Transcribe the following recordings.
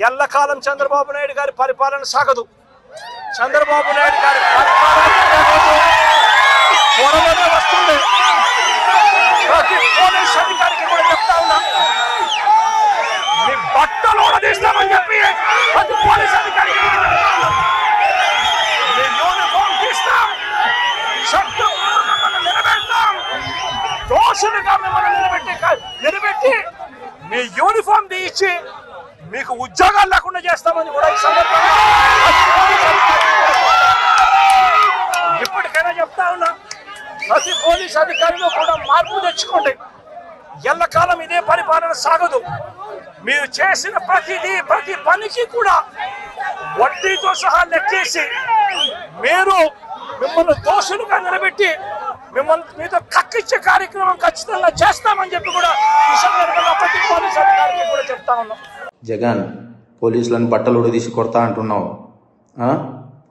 ఎల్లకాలం చంద్రబాబు నాయుడు గారి పరిపాలన సాగదు. చంద్రబాబు నాయుడు గారి పరిపాలన త్వరలోనే వస్తుంది. ప్రతి పోలీస్ అధికారికి కూడా చెప్తా ఉన్నా, మీ బట్టలు తీస్తామని చెప్పి ప్రతి పోలీస్ అధికారికి మీ యూనిఫామ్ తీస్తాం, చట్టం నిలబెడతాం, దోషులుగా మిమ్మల్ని నిలబెట్టి మీ యూనిఫామ్ తీయించి మీకు ఉద్యోగాలు లేకుండా చేస్తామని కూడా ఈ సందర్భంగా ఇప్పటికైనా చెప్తా ఉన్నా, ప్రతి పోలీస్ అధికారిలో కూడా మార్పు తెచ్చుకోండి. ఎల్లకాలం ఇదే పరిపాలన సాగదు. మీరు చేసిన ప్రతి పనికి కూడా వడ్డీతో సహా లెక్కేసి మిమ్మల్ని దోషులుగా నిలబెట్టి మీతో కక్కిచ్చే కార్యక్రమం ఖచ్చితంగా చేస్తామని చెప్పి కూడా ఈ సందర్భంగా ప్రతి పోలీస్ అధికారికి కూడా చెప్తా ఉన్నాం. జగన్, పోలీసులను బట్టలు తీసి కొడతా అంటున్నావు.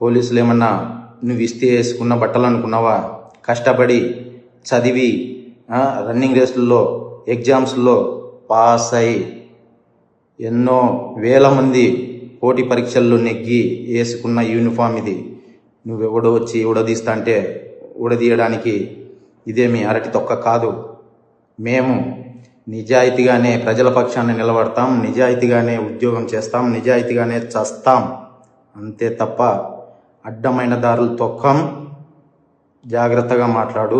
పోలీసులు ఏమన్నా నువ్వు ఇస్తే వేసుకున్న బట్టలు అనుకున్నావా? కష్టపడి చదివి రన్నింగ్ రేసుల్లో ఎగ్జామ్స్లో పాస్ అయి ఎన్నో వేల మంది పోటీ పరీక్షల్లో నెగ్గి వేసుకున్న యూనిఫామ్ ఇది. నువ్వెవడో వచ్చి ఉడదీస్తా అంటే ఉడదీయడానికి ఇదేమి అరటి తొక్క కాదు. మేము నిజాయితీగానే ప్రజల పక్షాన్ని నిలబడతాం, నిజాయితీగానే ఉద్యోగం చేస్తాం, నిజాయితీగానే చస్తాం. అంతే తప్ప అడ్డమైన దారులు తొక్కం. జాగ్రత్తగా మాట్లాడు.